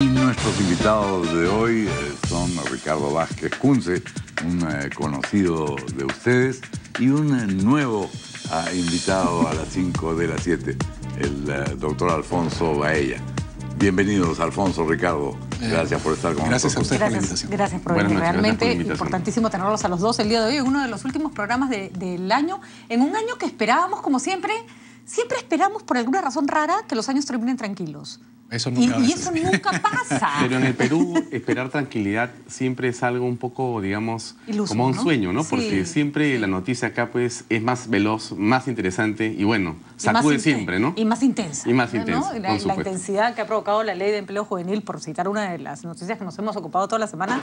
Nuestros invitados de hoy son Ricardo Vázquez Kunze, un conocido de ustedes, y un nuevo invitado a las 5 de las 7, el doctor Alfonso Baella. Bienvenidos, Alfonso, Ricardo. Gracias por estar con nosotros. Gracias a ustedes por la invitación. Gracias por venir. Realmente importantísimo tenerlos a los dos el día de hoy en uno de los últimos programas del año, en un año que esperábamos, como siempre esperamos por alguna razón rara que los años terminen tranquilos. Eso nunca y eso nunca pasa. Pero en el Perú, esperar tranquilidad siempre es algo un poco, digamos, iluso, como un sueño, ¿no? Sí, porque siempre la noticia acá, pues, es más veloz, más interesante y, bueno, sacude siempre, ¿no? Y más intensa. Y más intensa, ¿no? La intensidad que ha provocado la ley de empleo juvenil, por citar una de las noticias que nos hemos ocupado toda la semana.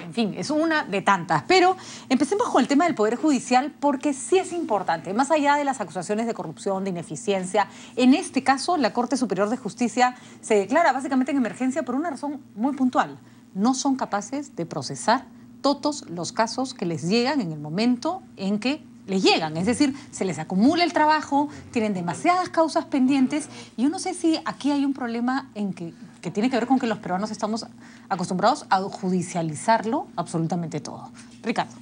En fin, es una de tantas. Pero empecemos con el tema del Poder Judicial, porque sí es importante. Más allá de las acusaciones de corrupción, de ineficiencia, en este caso la Corte Superior de Justicia se declara básicamente en emergencia por una razón muy puntual. No son capaces de procesar todos los casos que les llegan en el momento en que les llegan. Es decir, se les acumula el trabajo, tienen demasiadas causas pendientes. Y yo no sé si aquí hay un problema en que tiene que ver con que los peruanos estamos acostumbrados a judicializarlo absolutamente todo. Ricardo.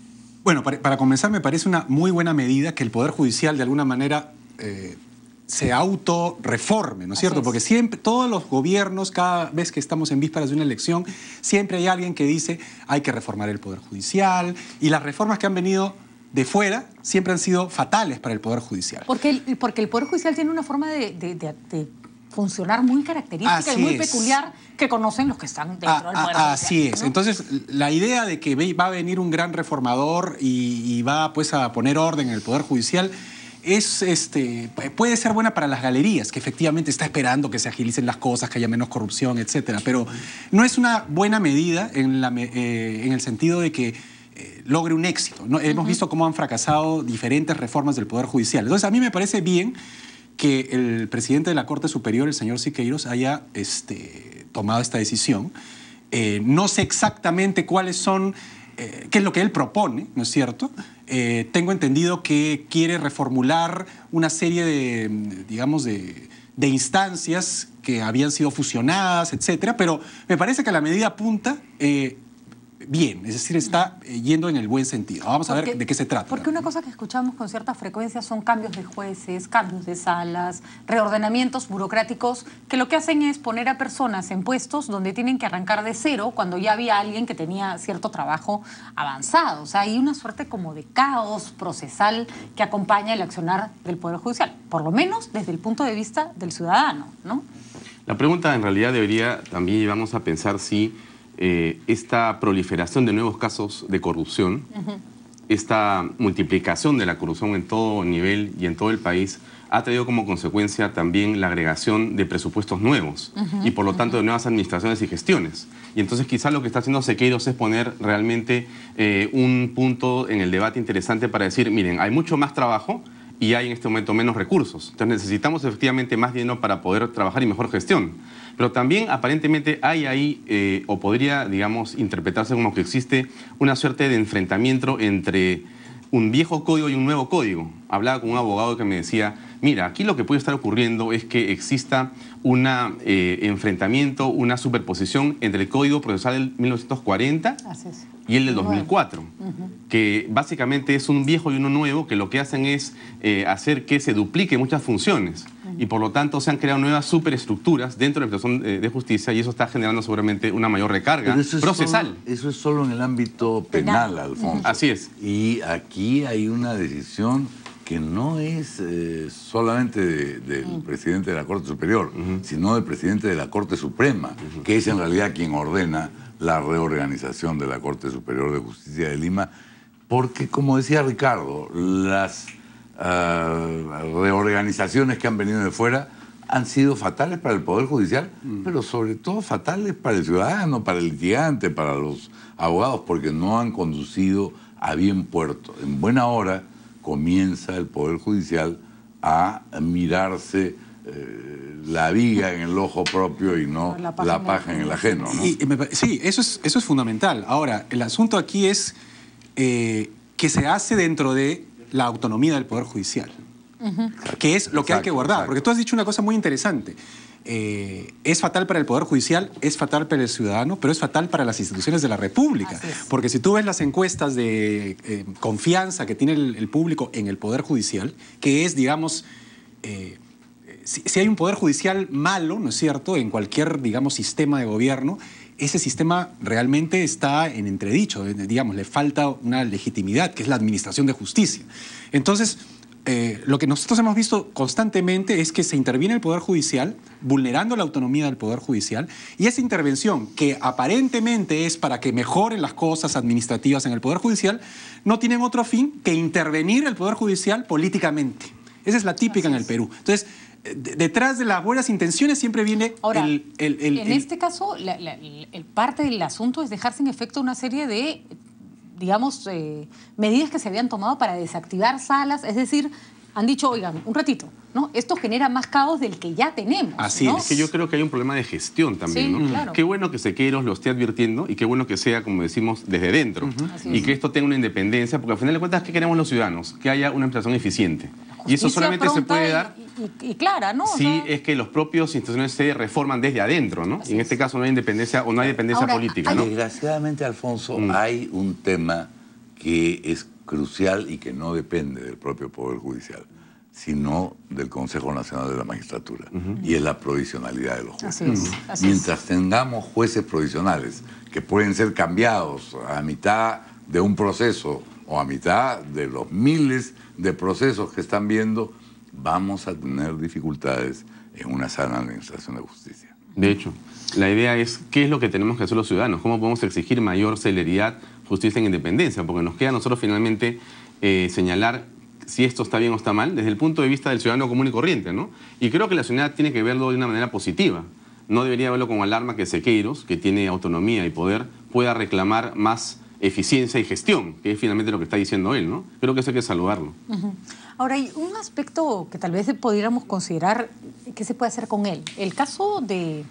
Bueno, para comenzar, me parece una muy buena medida que el Poder Judicial de alguna manera se autorreforme, ¿no es cierto? Porque siempre, todos los gobiernos, cada vez que estamos en vísperas de una elección, siempre hay alguien que dice hay que reformar el Poder Judicial, y las reformas que han venido de fuera siempre han sido fatales para el Poder Judicial. Porque el Poder Judicial tiene una forma de funcionar muy característica y muy peculiar que conocen los que están dentro del Poder Judicial. Así es. ¿No? Entonces, la idea de que va a venir un gran reformador y va pues a poner orden en el Poder Judicial puede ser buena para las galerías, que efectivamente está esperando que se agilicen las cosas, que haya menos corrupción, etcétera. Pero no es una buena medida en el sentido de que logre un éxito, ¿no? Hemos visto cómo han fracasado diferentes reformas del Poder Judicial. Entonces, a mí me parece bien que el presidente de la Corte Superior, el señor Siqueiros, haya tomado esta decisión. No sé exactamente cuáles son, qué es lo que él propone, ¿no es cierto? Tengo entendido que quiere reformular una serie de, digamos, de instancias que habían sido fusionadas, etcétera, pero me parece que la medida apunta bien, es decir, está yendo en el buen sentido. Vamos a ver de qué se trata. Porque una cosa que escuchamos con cierta frecuencia son cambios de jueces, cambios de salas, reordenamientos burocráticos, que lo que hacen es poner a personas en puestos donde tienen que arrancar de cero cuando ya había alguien que tenía cierto trabajo avanzado. O sea, hay una suerte como de caos procesal que acompaña el accionar del Poder Judicial, por lo menos desde el punto de vista del ciudadano, ¿no? La pregunta en realidad debería también llevarnos a pensar si esta proliferación de nuevos casos de corrupción, esta multiplicación de la corrupción en todo nivel y en todo el país, ha traído como consecuencia también la agregación de presupuestos nuevos y por lo tanto de nuevas administraciones y gestiones. Y entonces quizás lo que está haciendo Siqueiros es poner realmente un punto en el debate interesante para decir, miren, hay mucho más trabajo y hay en este momento menos recursos. Entonces necesitamos efectivamente más dinero para poder trabajar y mejor gestión. Pero también aparentemente hay ahí, o podría, digamos, interpretarse como que existe una suerte de enfrentamiento entre un viejo código y un nuevo código. Hablaba con un abogado que me decía, mira, aquí lo que puede estar ocurriendo es que exista un enfrentamiento, una superposición entre el Código Procesal del 1940 y el del 2004, que básicamente es un viejo y uno nuevo que lo que hacen es hacer que se dupliquen muchas funciones y por lo tanto se han creado nuevas superestructuras dentro de la Administración de Justicia y eso está generando seguramente una mayor recarga procesal. Eso es solo en el ámbito penal, Alfonso. Así es. Y aquí hay una decisión que no es solamente del presidente de la Corte Superior, sino del presidente de la Corte Suprema, que es en realidad quien ordena la reorganización de la Corte Superior de Justicia de Lima, porque, como decía Ricardo, las reorganizaciones que han venido de fuera han sido fatales para el Poder Judicial, pero sobre todo fatales para el ciudadano, para el litigante, para los abogados, porque no han conducido a bien puerto. En buena hora comienza el Poder Judicial a mirarse la viga en el ojo propio y no la paja en el ajeno, ¿no? Sí, eso es fundamental. Ahora, el asunto aquí es que se hace dentro de la autonomía del Poder Judicial, que es lo que hay que guardar. Porque tú has dicho una cosa muy interesante. es fatal para el Poder Judicial, es fatal para el ciudadano, pero es fatal para las instituciones de la República. Porque si tú ves las encuestas de confianza que tiene el público en el Poder Judicial, que es, digamos, si hay un Poder Judicial malo, ¿no es cierto?, en cualquier, digamos, sistema de gobierno, ese sistema realmente está en entredicho, digamos, le falta una legitimidad, que es la administración de justicia. Entonces, lo que nosotros hemos visto constantemente es que se interviene el Poder Judicial, vulnerando la autonomía del Poder Judicial, y esa intervención, que aparentemente es para que mejoren las cosas administrativas en el Poder Judicial, no tienen otro fin que intervenir el Poder Judicial políticamente. Esa es la típica en el Perú. Entonces, detrás de las buenas intenciones siempre viene Ahora, en este caso, el parte del asunto es dejar sin efecto una serie de, digamos, medidas que se habían tomado para desactivar salas. Es decir, han dicho, oigan, un ratito, ¿no? Esto genera más caos del que ya tenemos. Así ¿no? es. Que yo creo que hay un problema de gestión también, Sí, ¿no? claro. Qué bueno que Sequeiros lo esté advirtiendo y qué bueno que sea, como decimos, desde dentro. Y que esto tenga una independencia, porque al final de cuentas, ¿qué queremos los ciudadanos? Que haya una administración eficiente. Y eso solamente se puede dar y clara, ¿no? si es que los propios instituciones se reforman desde adentro, ¿no? Y en este caso no hay independencia o no hay dependencia política, ¿no? Desgraciadamente, Alfonso, hay un tema que es crucial y que no depende del propio Poder Judicial, sino del Consejo Nacional de la Magistratura, y es la provisionalidad de los jueces. Mientras tengamos jueces provisionales que pueden ser cambiados a mitad de un proceso o a mitad de los miles de procesos que están viendo, vamos a tener dificultades en una sana administración de justicia. De hecho, la idea es qué es lo que tenemos que hacer los ciudadanos, cómo podemos exigir mayor celeridad, justicia e independencia, porque nos queda a nosotros finalmente señalar si esto está bien o está mal desde el punto de vista del ciudadano común y corriente, ¿no? Y creo que la ciudadanía tiene que verlo de una manera positiva. No debería verlo como alarma que Sequeiros, que tiene autonomía y poder, pueda reclamar más eficiencia y gestión, que es finalmente lo que está diciendo él, ¿no? Creo que eso hay que saludarlo. Ahora, hay un aspecto que tal vez pudiéramos considerar qué se puede hacer con él. El caso de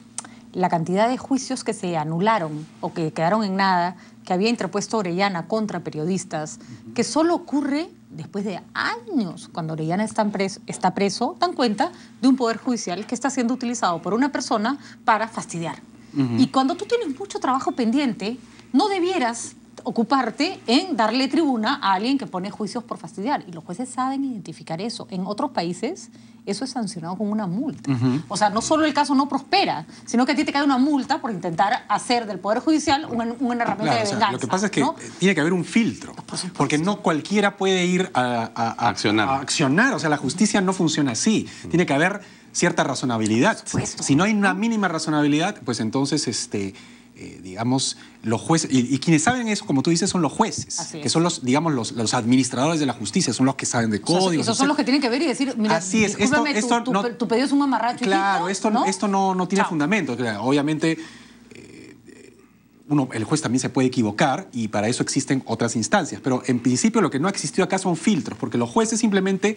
la cantidad de juicios que se anularon o que quedaron en nada, que había interpuesto Orellana contra periodistas, que solo ocurre después de años, cuando Orellana está preso, dan cuenta de un poder judicial que está siendo utilizado por una persona para fastidiar. Y cuando tú tienes mucho trabajo pendiente, no debieras ocuparte en darle tribuna a alguien que pone juicios por fastidiar. Y los jueces saben identificar eso. En otros países eso es sancionado con una multa. O sea, no solo el caso no prospera, sino que a ti te cae una multa por intentar hacer del Poder Judicial una herramienta de venganza. Lo que pasa es que ¿no? tiene que haber un filtro, porque no cualquiera puede ir a accionar. O sea, la justicia no funciona así. Tiene que haber cierta razonabilidad. Si no hay una mínima razonabilidad, pues entonces digamos, los jueces, y quienes saben eso, como tú dices, son los jueces, que son los, digamos, los administradores de la justicia, son los que saben de códigos. Esos son los que tienen que ver y decir, mira, así es, tu pedido es un mamarracho. Claro, hijito, esto no tiene fundamento. Claro, obviamente, el juez también se puede equivocar y para eso existen otras instancias, pero en principio lo que no existió acá son filtros, porque los jueces simplemente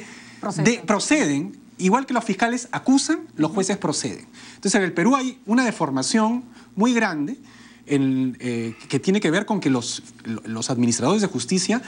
proceden, igual que los fiscales acusan, los jueces proceden. Entonces, en el Perú hay una deformación muy grande que tiene que ver con que los administradores de justicia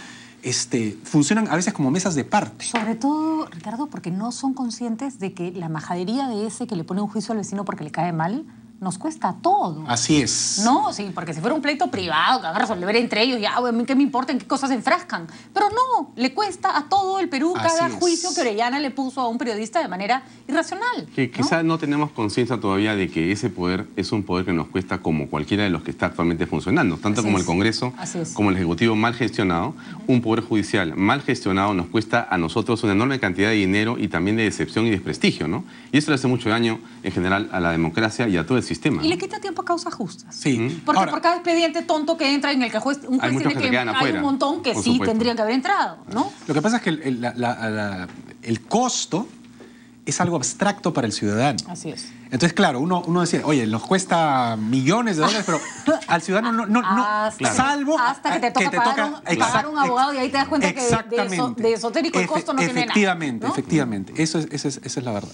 funcionan a veces como mesas de parte. Sobre todo, Ricardo, porque no son conscientes de que la majadería de ese que le pone un juicio al vecino porque le cae mal nos cuesta todo. Así es. No, sí, porque si fuera un pleito privado que van a resolver entre ellos, ya, ¿qué me importa en qué cosas se enfrascan? Pero no, le cuesta a todo el Perú cada juicio que Orellana le puso a un periodista de manera irracional. Que quizás no tenemos conciencia todavía de que ese poder es un poder que nos cuesta como cualquiera de los que está actualmente funcionando, tanto como el Congreso, como el Ejecutivo mal gestionado. Un poder judicial mal gestionado nos cuesta a nosotros una enorme cantidad de dinero y también de decepción y desprestigio, ¿no? Y eso le hace mucho daño en general a la democracia y a todo el sistema. Y le quita tiempo a causas justas. Sí. Porque por cada expediente tonto que entra en el que un juez tiene que hay un montón que sí tendrían que haber entrado, ¿no? Lo que pasa es que el costo es algo abstracto para el ciudadano. Así es. Entonces, claro, uno decía, oye, nos cuesta millones de dólares, pero al ciudadano salvo hasta que te toca pagar un abogado y ahí te das cuenta que de esotérico el costo no tiene nada. Efectivamente. Esa es la verdad.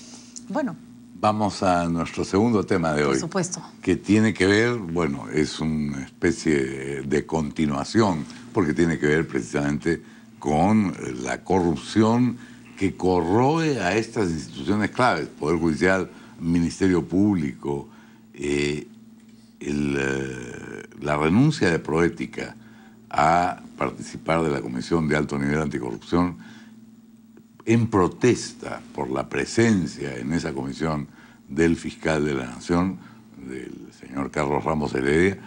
Bueno. Vamos a nuestro segundo tema de hoy. Por supuesto. Que tiene que ver, bueno, es una especie de continuación, porque tiene que ver precisamente con la corrupción que corroe a estas instituciones claves, Poder Judicial, Ministerio Público, la renuncia de Proética a participar de la Comisión de Alto Nivel Anticorrupción en protesta por la presencia en esa comisión del fiscal de la Nación, del señor Carlos Ramos Heredia,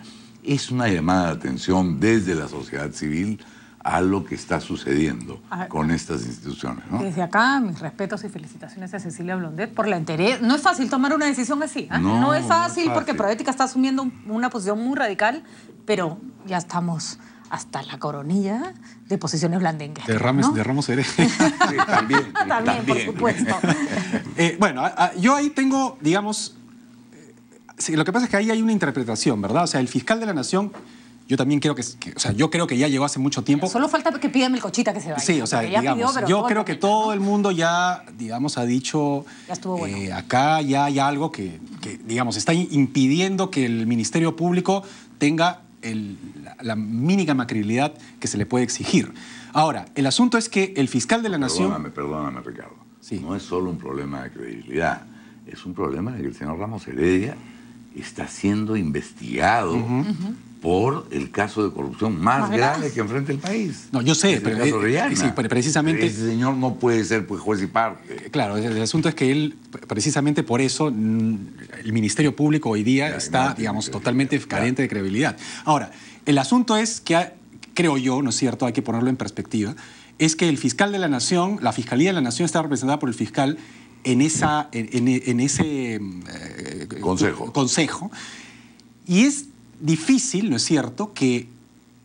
es una llamada de atención desde la sociedad civil a lo que está sucediendo con estas instituciones, ¿no? Desde acá, mis respetos y felicitaciones a Cecilia Blondet por la entereza. No es fácil tomar una decisión así, ¿eh? No es fácil porque Proética está asumiendo una posición muy radical, pero ya estamos hasta la coronilla de posiciones blandengues. De Ramos Heredia. Sí, también, por supuesto. Bueno, yo ahí tengo, digamos, sí, lo que pasa es que ahí hay una interpretación, ¿verdad? O sea, el fiscal de la Nación, yo también creo o sea, yo creo que ya llegó hace mucho tiempo. Solo falta que pida Melcochita que se vaya. Sí, o sea, digamos, yo creo que todo el mundo ya, digamos, ha dicho, ya estuvo bueno. Acá ya hay algo que, digamos, está impidiendo que el Ministerio Público tenga la mínima credibilidad que se le puede exigir. Ahora, el asunto es que el fiscal de la Nación... Perdóname, Ricardo. Sí. No es solo un problema de credibilidad, es un problema de que el señor Ramos Heredia está siendo investigado por el caso de corrupción más grave que enfrenta el país. No, yo sé, es el caso Rihanna. Sí, precisamente... Ese señor no puede ser pues, juez y parte. Claro, el asunto es que él, precisamente por eso, el Ministerio Público hoy día está, digamos, totalmente carente de credibilidad. Ahora, el asunto es que, creo yo, ¿no es cierto?, hay que ponerlo en perspectiva, es que el fiscal de la Nación, la Fiscalía de la Nación está representada por el fiscal en ese consejo. Y es difícil, ¿no es cierto?, que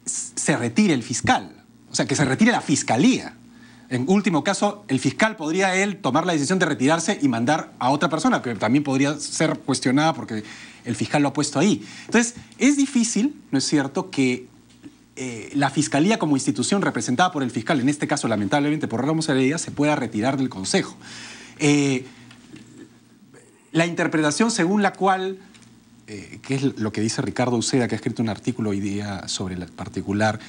se retire el fiscal, o sea, que se retire la fiscalía. En último caso, el fiscal podría él tomar la decisión de retirarse y mandar a otra persona, que también podría ser cuestionada porque el fiscal lo ha puesto ahí. Entonces, es difícil, ¿no es cierto?, que la fiscalía como institución representada por el fiscal, en este caso, lamentablemente, por Ramos Heredia, se pueda retirar del consejo. La interpretación según la cual, que es lo que dice Ricardo Uceda, que ha escrito un artículo hoy día sobre el particular,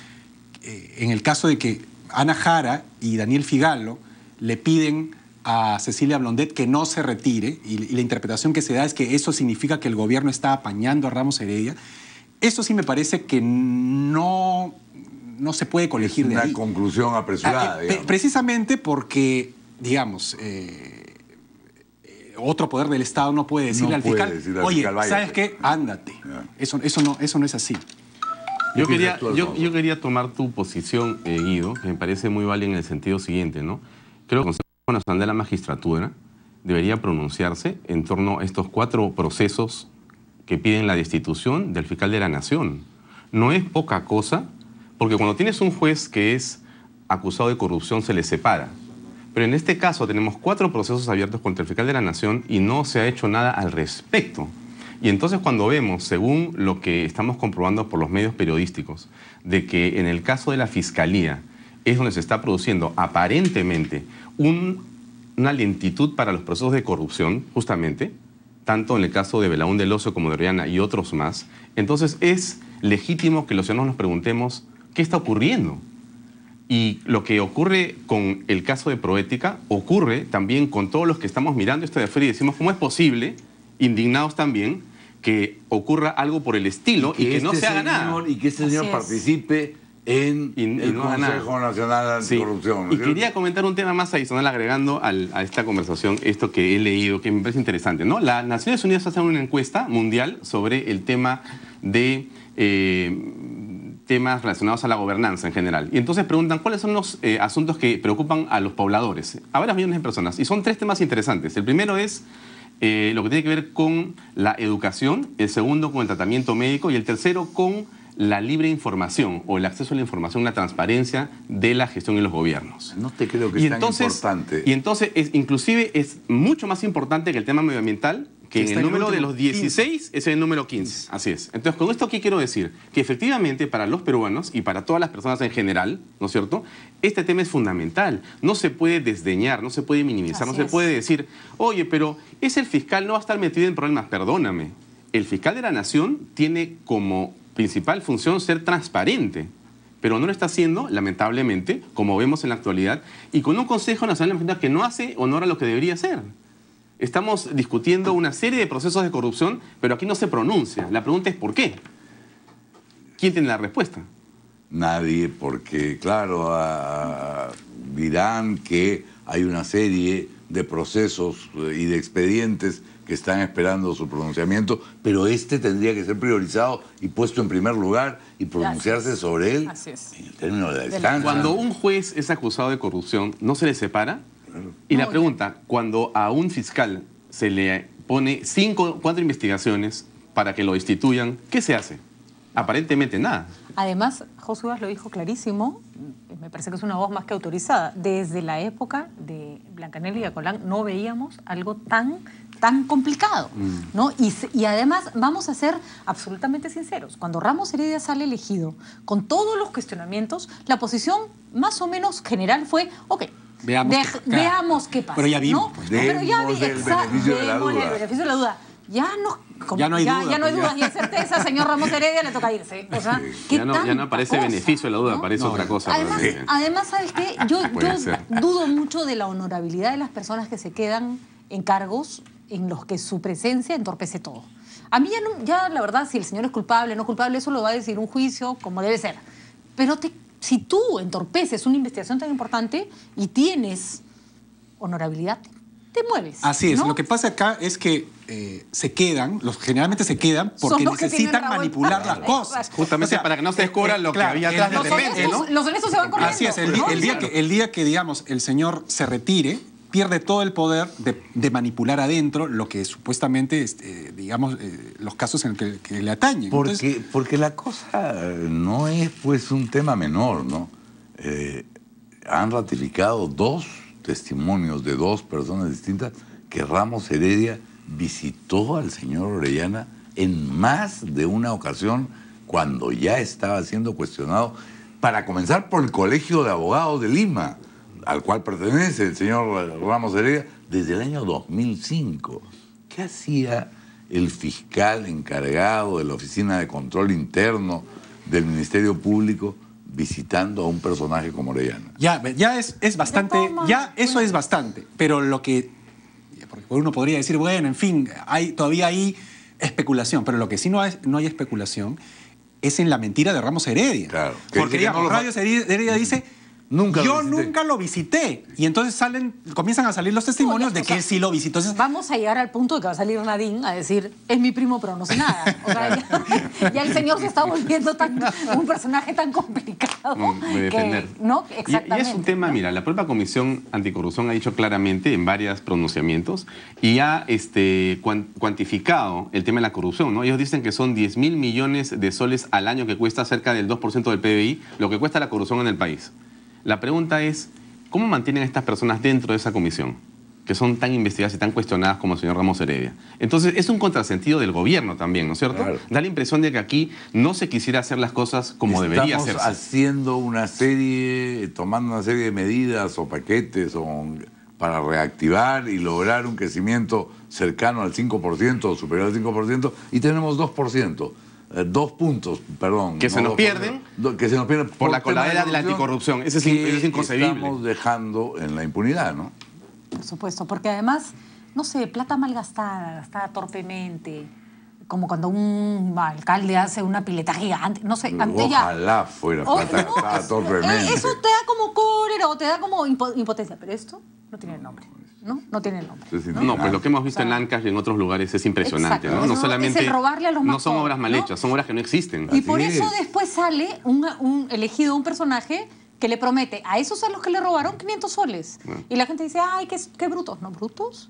en el caso de que Ana Jara y Daniel Figalo le piden a Cecilia Blondet que no se retire, y la interpretación que se da es que eso significa que el gobierno está apañando a Ramos Heredia. Eso sí me parece que no se puede colegir de ahí. Una conclusión apresurada, digamos. Precisamente porque, digamos, otro poder del Estado no puede decirle al fiscal, oye, ¿sabes qué? Ándate. Eso no es así. Yo quería tomar tu posición, Guido, que me parece muy válida en el sentido siguiente, ¿no? Creo que el Consejo Nacional de la Magistratura debería pronunciarse en torno a estos 4 procesos que piden la destitución del fiscal de la Nación. No es poca cosa, porque cuando tienes un juez que es acusado de corrupción se le separa. Pero en este caso tenemos 4 procesos abiertos contra el fiscal de la Nación y no se ha hecho nada al respecto. Y entonces cuando vemos, según lo que estamos comprobando por los medios periodísticos, de que en el caso de la Fiscalía es donde se está produciendo aparentemente una lentitud para los procesos de corrupción, justamente, tanto en el caso de Belaún del Oso como de Rihanna y otros más, entonces es legítimo que los ciudadanos nos preguntemos qué está ocurriendo. Y lo que ocurre con el caso de Proética ocurre también con todos los que estamos mirando esto de afuera y decimos cómo es posible, indignados también, que ocurra algo por el estilo y que no se haga nada. Y que este señor participe en el Consejo Nacional Anticorrupción. Y quería comentar un tema más adicional agregando a esta conversación esto que he leído, que me parece interesante, ¿no? Las Naciones Unidas hacen una encuesta mundial sobre el tema de temas relacionados a la gobernanza en general. Y entonces preguntan cuáles son los asuntos que preocupan a los pobladores, a varios millones de personas. Y son 3 temas interesantes. El primero es lo que tiene que ver con la educación, el segundo con el tratamiento médico y el tercero con la libre información o el acceso a la información, la transparencia de la gestión en los gobiernos. No te creo que es tan importante. Y entonces, inclusive es mucho más importante que el tema medioambiental, que en el número de los 16 es el número 15. Así es. Entonces, con esto, ¿qué quiero decir? Que efectivamente para los peruanos y para todas las personas en general, ¿no es cierto?, este tema es fundamental. No se puede desdeñar, no se puede minimizar, no se puede decir, oye, pero es el fiscal, no va a estar metido en problemas. Perdóname. El fiscal de la Nación tiene como principal función ser transparente, pero no lo está haciendo, lamentablemente, como vemos en la actualidad, y con un Consejo Nacional de la Magistratura que no hace honor a lo que debería hacer. Estamos discutiendo una serie de procesos de corrupción, pero aquí no se pronuncia. La pregunta es ¿por qué? ¿Quién tiene la respuesta? Nadie, porque claro, dirán que hay una serie de procesos y de expedientes que están esperando su pronunciamiento, pero este tendría que ser priorizado y puesto en primer lugar y pronunciarse sobre él en el término de la distancia. Cuando un juez es acusado de corrupción, ¿no se le separa? Y la pregunta, cuando a un fiscal se le pone 4 investigaciones para que lo destituyan, ¿qué se hace? Aparentemente nada. Además, José Uvas lo dijo clarísimo, me parece que es una voz más que autorizada. Desde la época de Blancanelli y Acolán no veíamos algo tan complicado, ¿no? Y además, vamos a ser absolutamente sinceros, cuando Ramos Heredia sale elegido, con todos los cuestionamientos, la posición más o menos general fue, ok, veamos qué pasa. Pero ya vimos. ¿no? Pues, Pero ya el beneficio de la duda. El beneficio de la duda. Ya no hay dudas ni certeza, señor Ramos Heredia, le toca irse. O sea, ya no aparece beneficio de la duda, aparece otra cosa. Además, ¿sabes qué? Yo dudo mucho de la honorabilidad de las personas que se quedan en cargos en los que su presencia entorpece todo. A mí ya la verdad, si el señor es culpable o no culpable, eso lo va a decir un juicio como debe ser. Pero si tú entorpeces una investigación tan importante y tienes honorabilidad, te mueves. Así es. ¿no? Lo que pasa acá es que generalmente se quedan porque necesitan manipular las cosas. Justamente para que no se descubra lo que había atrás de repente, ¿no? Los honestos se van corriendo. Así es. El día que, digamos, el señor se retire, pierde todo el poder de manipular adentro lo que supuestamente, digamos, los casos en que le atañen. Porque la cosa no es pues un tema menor, ¿no? Han ratificado 2 testimonios de 2 personas distintas que Ramos Heredia visitó al señor Orellana en más de una ocasión cuando ya estaba siendo cuestionado, para comenzar por el Colegio de Abogados de Lima, al cual pertenece el señor Ramos Heredia desde el año 2005. ¿Qué hacía el fiscal encargado de la Oficina de Control Interno del Ministerio Público visitando a un personaje como Orellana? Ya es bastante, eso es bastante, pero lo que, porque uno podría decir, bueno, en fin, todavía hay especulación, pero lo que sí no hay especulación es en la mentira de Ramos Heredia. Claro. Porque digamos, Ramos Heredia dice, yo nunca lo visité. Y entonces comienzan a salir los testimonios de que él sí lo visitó. Entonces, vamos a llegar al punto de que va a salir Nadine a decir, es mi primo, pero no sé nada. O sea, ya el señor se está volviendo un personaje tan complicado. De defender. ¿no? Exactamente. Y es un tema, mira, la propia Comisión Anticorrupción ha dicho claramente en varios pronunciamientos y ha cuantificado el tema de la corrupción, ¿no? Ellos dicen que son 10.000 millones de soles al año que cuesta cerca del 2% del PBI, lo que cuesta la corrupción en el país. La pregunta es, ¿cómo mantienen a estas personas dentro de esa comisión, que son tan investigadas y tan cuestionadas como el señor Ramos Heredia? Entonces, es un contrasentido del gobierno también, ¿no es cierto? Claro. Da la impresión de que aquí no se quisiera hacer las cosas como debería hacerse. Estamos haciendo tomando una serie de medidas o paquetes para reactivar y lograr un crecimiento cercano al 5% o superior al 5%, y tenemos 2%. 2 puntos, perdón. Que se nos pierden. Que se nos pierden por la coladera de la anticorrupción. Eso es inconcebible. Estamos dejando en la impunidad, ¿no? Por supuesto, porque además, no sé, plata malgastada, gastada torpemente, como cuando un alcalde hace una pileta gigante, no sé. Ojalá fuera plata gastada torpemente. Eso te da como cólera o te da como impotencia, pero esto no tiene nombre. No tiene el nombre. No, pues lo que hemos visto en Lancaster y en otros lugares es impresionante, ¿no? No solamente es el robarle a los no son obras mal hechas, son obras que no existen. Y por eso después sale elegido un personaje que le promete a esos a los que le robaron 500 soles. Y la gente dice, ay, qué brutos. ¿No brutos?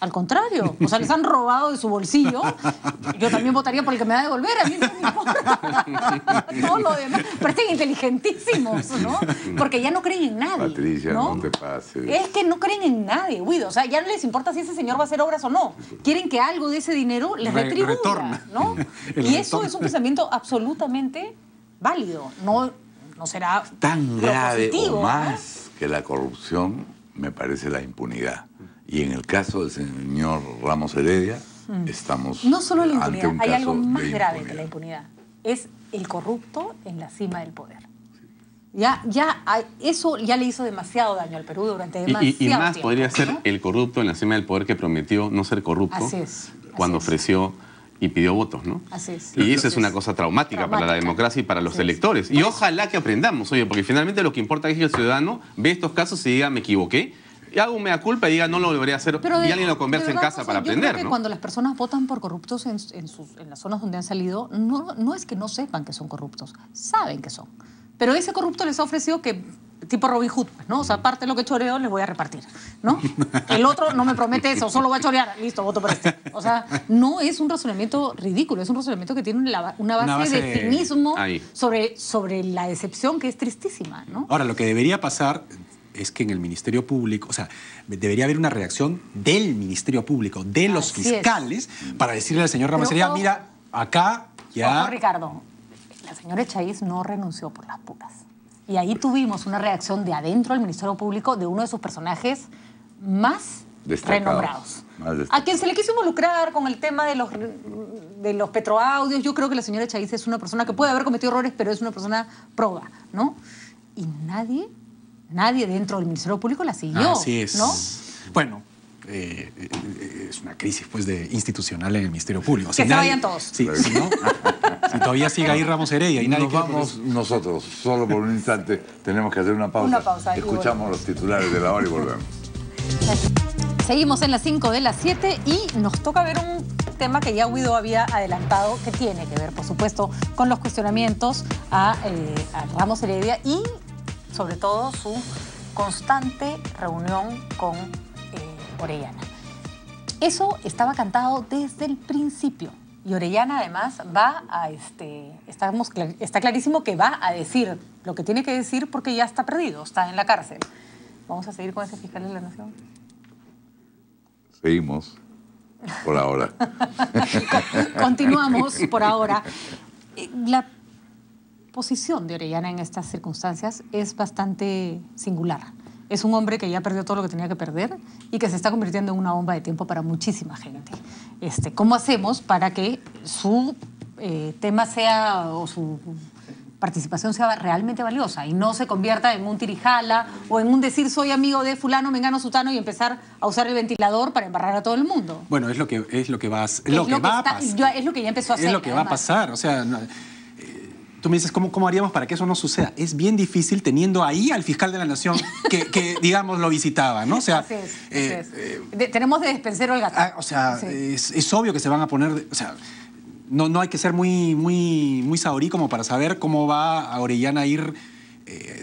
Al contrario, o sea, les han robado de su bolsillo. Yo también votaría por el que me va a devolver, a mí no me importa. Todo lo demás. Parecen inteligentísimos, ¿no? Porque ya no creen en nadie. Patricia, no te pases. Es que no creen en nadie, Guido. O sea, ya no les importa si ese señor va a hacer obras o no. Quieren que algo de ese dinero les retribuya, ¿no? Y eso es un pensamiento absolutamente válido. No será tan grave o más que la corrupción, me parece la impunidad. Y en el caso del señor Ramos Heredia, estamos no solo la impunidad, ante un hay caso algo más de grave impunidad. que la impunidad. Es el corrupto en la cima del poder. Eso ya le hizo demasiado daño al Perú durante demasiado y más tiempo, podría ser, ¿no? el corrupto en la cima del poder que prometió no ser corrupto cuando ofreció y pidió votos, ¿no? Así es. Y eso es una cosa traumática para la democracia y para los electores. Y ojalá que aprendamos, oye, porque finalmente lo que importa es que el ciudadano ve estos casos y diga, me equivoqué, y hago un mea culpa y diga, no lo debería hacer, y alguien lo conversa en casa para aprender, yo creo que cuando las personas votan por corruptos en las zonas donde han salido, no es que no sepan que son corruptos, saben que son. Pero ese corrupto les ha ofrecido que, tipo Robin Hood, ¿no? O sea, aparte de lo que choreo, les voy a repartir, ¿no? El otro no me promete eso, solo va a chorear. Listo, voto por este. O sea, no es un razonamiento ridículo, es un razonamiento que tiene una base de cinismo sobre la decepción que es tristísima, ¿no? Ahora, lo que debería pasar es que en el Ministerio Público, o sea, debería haber una reacción del Ministerio Público, de los fiscales, para decirle al señor Ramos Heredia, mira, acá ya... Ojo, Ricardo, la señora Echaíz no renunció por las puras. Y ahí tuvimos una reacción de adentro del Ministerio Público de uno de sus personajes más renombrados. A quien se le quiso involucrar con el tema de los petroaudios. Yo creo que la señora Echaíz es una persona que puede haber cometido errores, pero es una persona proba, ¿no? Y nadie dentro del Ministerio Público la siguió. Así es. ¿No? Bueno, es una crisis pues, institucional en el Ministerio Público. Que se vayan todos. Sí, sí, ¿no? Si todavía sigue ahí Ramos Heredia y nadie... Nos vamos nosotros, solo por un instante. Tenemos que hacer una pausa. Una pausa. Escuchamos los titulares de la hora y volvemos. Seguimos en las 5 de las 7 y nos toca ver un tema que ya Guido había adelantado, que tiene que ver, por supuesto, con los cuestionamientos a Ramos Heredia y, sobre todo, su constante reunión con Orellana. Eso estaba cantado desde el principio. Y Orellana, además, está clarísimo que va a decir lo que tiene que decir porque ya está perdido, está en la cárcel. ¿Vamos a seguir con ese fiscal de la Nación? Seguimos, por ahora. Continuamos por ahora. La posición de Orellana en estas circunstancias es bastante singular. Es un hombre que ya perdió todo lo que tenía que perder y que se está convirtiendo en una bomba de tiempo para muchísima gente. ¿Cómo hacemos para que su tema sea o su participación sea realmente valiosa y no se convierta en un tirijala o en un decir soy amigo de fulano, mengano, sutano y empezar a usar el ventilador para embarrar a todo el mundo? Bueno, es lo que va a pasar. Es lo que ya empezó a hacer. Es lo que va a pasar. O sea, tú me dices, ¿cómo haríamos para que eso no suceda? Es bien difícil teniendo ahí al fiscal de la Nación que digamos, lo visitaba, ¿no? O sea, así es. Tenemos de despensero al gato. O sea, sí. Es obvio que se van a poner... O sea, no hay que ser muy saorí como para saber cómo va a Orellana a ir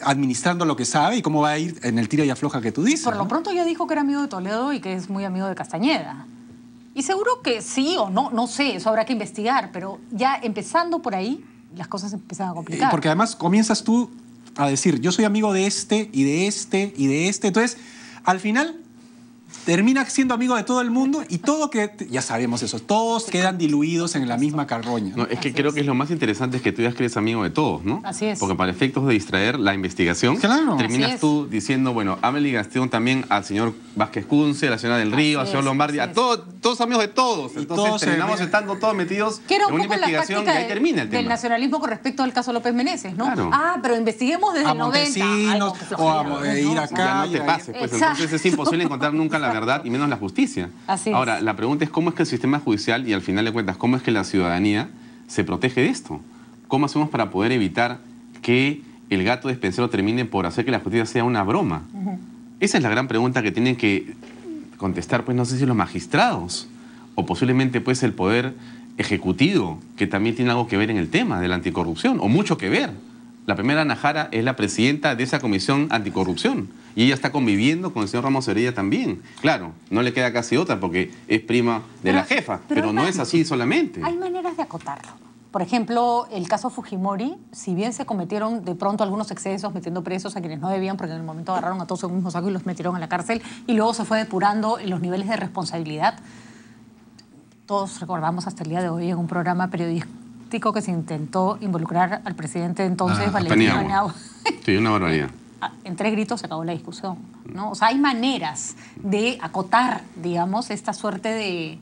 administrando lo que sabe y cómo va a ir en el tira y afloja que tú dices. Por lo pronto ya dijo que era amigo de Toledo y que es muy amigo de Castañeda. Y seguro que sí o no sé, eso habrá que investigar, pero ya empezando por ahí, las cosas empiezan a complicar. Porque además comienzas tú a decir, yo soy amigo de este y de este y de este. Entonces, al final, termina siendo amigo de todo el mundo y todo que... Ya sabemos eso, todos quedan diluidos en la misma carroña. No, es que creo que es lo más interesante es que tú digas que eres amigo de todos, ¿no? Así es. Porque para efectos de distraer la investigación, terminas tú diciendo, bueno, hámele ligación también al señor Vázquez Kunze, a la señora delRío, al señor Lombardi, a todos amigos de todos. Entonces terminamos estando todos metidos en una investigación y ahí termina el tema. Del nacionalismo con respecto al caso López Meneses, ¿no? Claro. Pero investiguemos desde el 90. O a ir acá. Ya no te pases, pues entonces es imposible encontrar nunca la verdad y menos la justicia. Así es. Ahora, la pregunta es cómo es que el sistema judicial y al final de cuentas, cómo es que la ciudadanía se protege de esto. ¿Cómo hacemos para poder evitar que el gato despensero termine por hacer que la justicia sea una broma? Esa es la gran pregunta que tienen que contestar, pues no sé si los magistrados o posiblemente pues el poder ejecutivo, que también tiene algo que ver en el tema de la anticorrupción, o mucho que ver. La primera Ana Jara es la presidenta de esa comisión anticorrupción y ella está conviviendo con el señor Ramos Heredia también. Claro, no le queda casi otra porque es prima de la jefa, pero no es así solamente. Hay maneras de acotarlo. Por ejemplo, el caso Fujimori, si bien se cometieron de pronto algunos excesos metiendo presos a quienes no debían, porque en el momento agarraron a todos en un mismo saco y los metieron a la cárcel, y luego se fue depurando en los niveles de responsabilidad. Todos recordamos hasta el día de hoy en un programa periodístico que se intentó involucrar al presidente entonces, Valentín Paniagua. Sí, una barbaridad. En 3 gritos se acabó la discusión, ¿no? O sea, hay maneras de acotar, digamos, esta suerte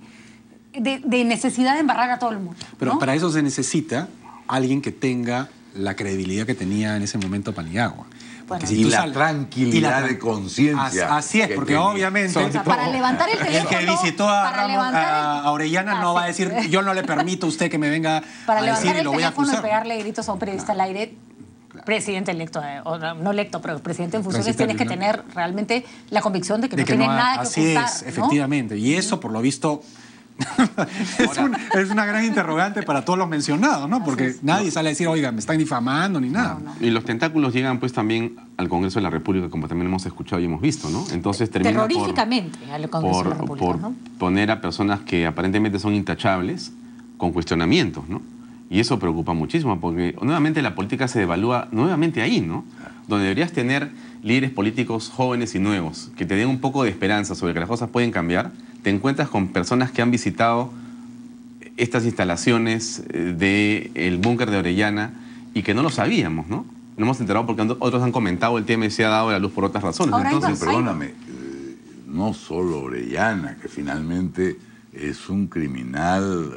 de necesidad de embarrar a todo el mundo, ¿no? Pero para eso se necesita alguien que tenga la credibilidad que tenía en ese momento Paniagua. Porque Bueno, Y la tranquilidad de conciencia. Así es, que porque tenía. obviamente O sea, para levantar el el teléfono, que visitó a, para levantar a Orellana no va a decir, yo no le permito a usted que me venga Para a levantar decir y el lo voy a teléfono y acusar. pegarle gritos a un periodista al aire, presidente electo, o no electo, pero presidente en funciones, Presidente, tienes que ¿no? tener realmente la convicción de que De no que tiene no, nada que así ocultar. es, ¿no? efectivamente. Y eso, por lo visto, es una gran interrogante para todos los mencionados, ¿no? Porque nadie sale a decir, oiga, me están difamando ni nada. No, no. Y los tentáculos llegan pues también al Congreso de la República, como también hemos escuchado y hemos visto, ¿no? Entonces termina Terroríficamente al Congreso de la República, por ¿no? poner a personas que aparentemente son intachables con cuestionamientos, ¿no? Y eso preocupa muchísimo, porque nuevamente la política se devalúa nuevamente ahí, ¿no? Donde deberías tener líderes políticos jóvenes y nuevos, que te den un poco de esperanza sobre que las cosas pueden cambiar, te encuentras con personas que han visitado estas instalaciones del búnker de Orellana y que no lo sabíamos, ¿no? No hemos enterado porque otros han comentado el tema y se ha dado a la luz por otras razones. Ahora hay Entonces, dos- Perdóname, no solo Orellana, que finalmente es un criminal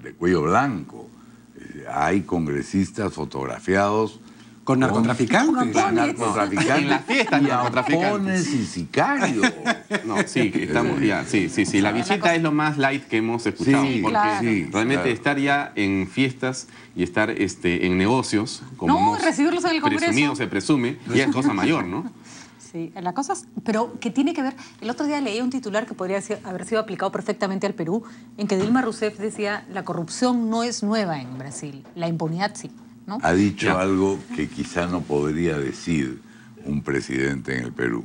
de cuello blanco. Hay congresistas fotografiados Con narcotraficantes. Con narcotraficantes En las fiestas, y narcotraficantes. ampones y sicarios. no, sí, estamos ya, sí. La visita es lo más light que hemos escuchado, Sí, porque claro. sí, realmente claro. estar ya en fiestas y estar en negocios, como No, hemos recibirlos en el Congreso. presumido, se presume, ya es cosa mayor, ¿no? Sí, la cosa es, pero que tiene que ver, el otro día leí un titular que podría haber sido aplicado perfectamente al Perú, en que Dilma Rousseff decía, la corrupción no es nueva en Brasil, la impunidad sí, ¿no? Ha dicho Ya. algo que quizá no podría decir un presidente en el Perú.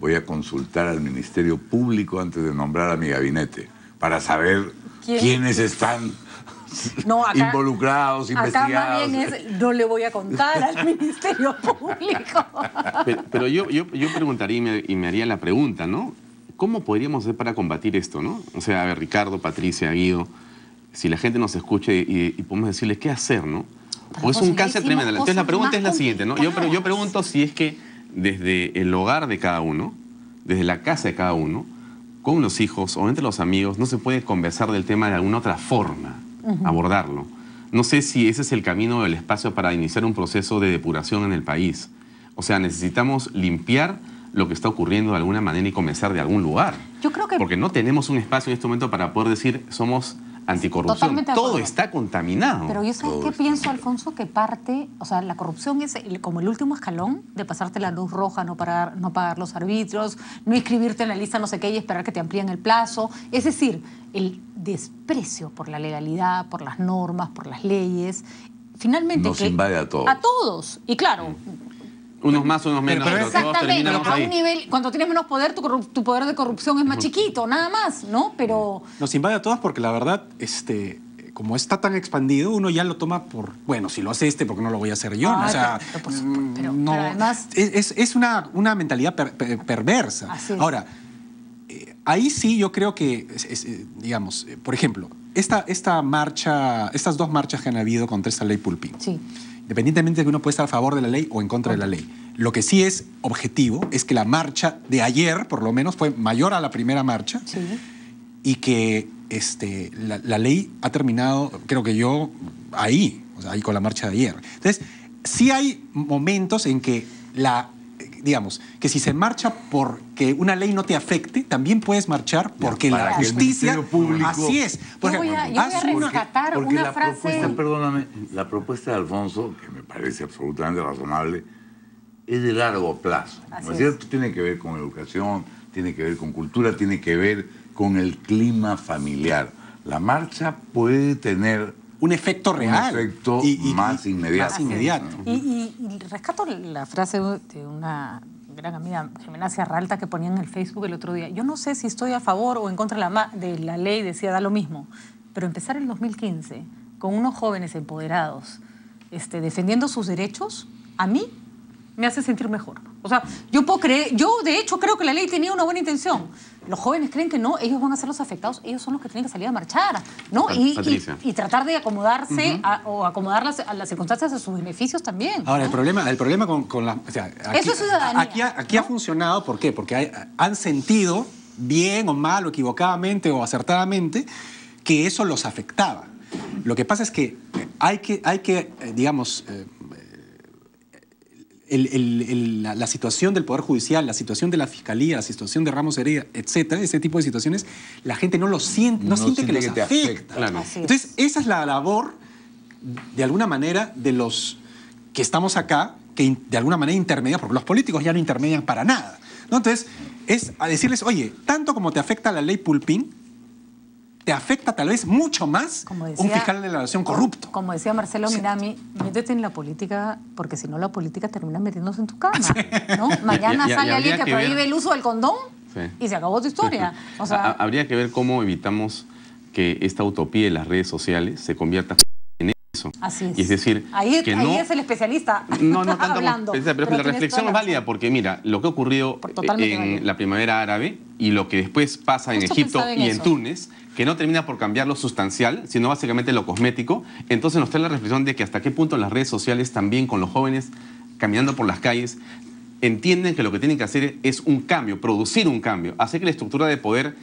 Voy a consultar al Ministerio Público antes de nombrar a mi gabinete para saber quiénes están No, acá- involucrados, Acá investigados. más bien es, no le voy a contar al Ministerio Público. Pero yo preguntaría y me haría la pregunta, ¿no? ¿Cómo podríamos hacer para combatir esto, no? O sea, a ver, Ricardo, Patricia, Guido, si la gente nos escuche y podemos decirles qué hacer, ¿no? Porque es un conseguir cáncer tremendo. cosas Entonces la pregunta más es la siguiente, ¿no? Yo complicadas. pregunto si es que desde el hogar de cada uno, desde la casa de cada uno, con los hijos o entre los amigos, no se puede conversar del tema de alguna otra forma, abordarlo. No sé si ese es el camino o el espacio para iniciar un proceso de depuración en el país. O sea, necesitamos limpiar lo que está ocurriendo de alguna manera y comenzar de algún lugar. Yo creo que- Porque no tenemos un espacio en este momento para poder decir somos anticorrupción. Totalmente de Todo acuerdo. está contaminado. Pero yo sabes qué pienso, Alfonso, que parte, o sea, la corrupción es como el último escalón de pasarte la luz roja, no pagar los arbitrios, no inscribirte en la lista no sé qué y esperar que te amplíen el plazo. Es decir, el desprecio por la legalidad, por las normas, por las leyes, finalmente Nos invade a todos. A todos. Y claro, Unos más, unos menos, pero pero, todos exactamente, terminamos a ahí. un nivel, cuando tienes menos poder, tu poder de corrupción es más chiquito, nada más, ¿no? Pero Nos invade a todos porque la verdad, como está tan expandido, uno ya lo toma por, bueno, si lo hace porque no lo voy a hacer yo. ¿no? Ay, O sea, pero por supuesto, pero no, además- es una mentalidad perversa. Así es. Ahora, ahí sí yo creo que, digamos, por ejemplo, estas dos marchas que han habido contra esta ley Pulpín. sí. Independientemente de que uno puede estar a favor de la ley o en contra de la ley. Lo que sí es objetivo es que la marcha de ayer, por lo menos, fue mayor a la primera marcha Sí. y que la ley ha terminado, creo que yo, ahí con la marcha de ayer. Entonces, sí hay momentos en que digamos, que si se marcha porque una ley no te afecte, también puedes marchar porque para la que el justicia... Ministerio Público- Así es. Por Yo voy a- ejemplo, yo voy a haz una- rescatar Porque una la frase. propuesta, perdóname, la propuesta de Alfonso, que me parece absolutamente razonable, es de largo plazo. Así ¿No es es. cierto? Tiene que ver con educación, tiene que ver con cultura, tiene que ver con el clima familiar. La marcha puede tener un efecto real. efecto más inmediato. Más inmediato. Y rescato la frase de una gran amiga, Jimena Ciarralta, que ponía en el Facebook el otro día. Yo no sé si estoy a favor o en contra de la ley, decía, da lo mismo. Pero empezar el 2015 con unos jóvenes empoderados defendiendo sus derechos, a mí me hace sentir mejor. O sea, yo de hecho creo que la ley tenía una buena intención. Los jóvenes creen que no, ellos van a ser los afectados, ellos son los que tienen que salir a marchar, ¿no? Patricia. Y tratar de acomodarse o acomodar a las circunstancias a sus beneficios también. Ahora, ¿no? el problema con la... O sea, aquí, Eso es ciudadanía, Aquí ha ¿no? funcionado, ¿por qué? Porque han sentido, bien o mal, o equivocadamente o acertadamente, que eso los afectaba. Lo que pasa es que hay que digamos, la situación del Poder Judicial, la situación de la Fiscalía, la situación de Ramos Heredia, etcétera, ese tipo de situaciones, la gente no lo siente, no siente que los afecta. Claro. Entonces, esa es la labor, de alguna manera, de los que estamos acá, que de alguna manera intermedian, porque los políticos ya no intermedian para nada, ¿no? Entonces, es a decirles, oye, tanto como te afecta la ley Pulpín, te afecta tal vez mucho más un fiscal de la nación corrupto. Como decía Marcelo Minami, métete en la política, porque si no la política termina metiéndose en tu cama, ¿no? Mañana sale alguien que prohíbe el uso del condón y se acabó tu historia. O sea, habría que ver cómo evitamos que esta utopía de las redes sociales se convierta en eso. Así es. Y es decir, ahí que no, es el especialista no tanto hablando. Pero la reflexión es válida porque, mira, lo que ha ocurrido en la primavera árabe y lo que después pasa en Egipto y en Túnez, que no termina por cambiar lo sustancial, sino básicamente lo cosmético, entonces nos trae la reflexión de que hasta qué punto las redes sociales también con los jóvenes caminando por las calles entienden que lo que tienen que hacer es un cambio, producir un cambio, hacer que la estructura de poder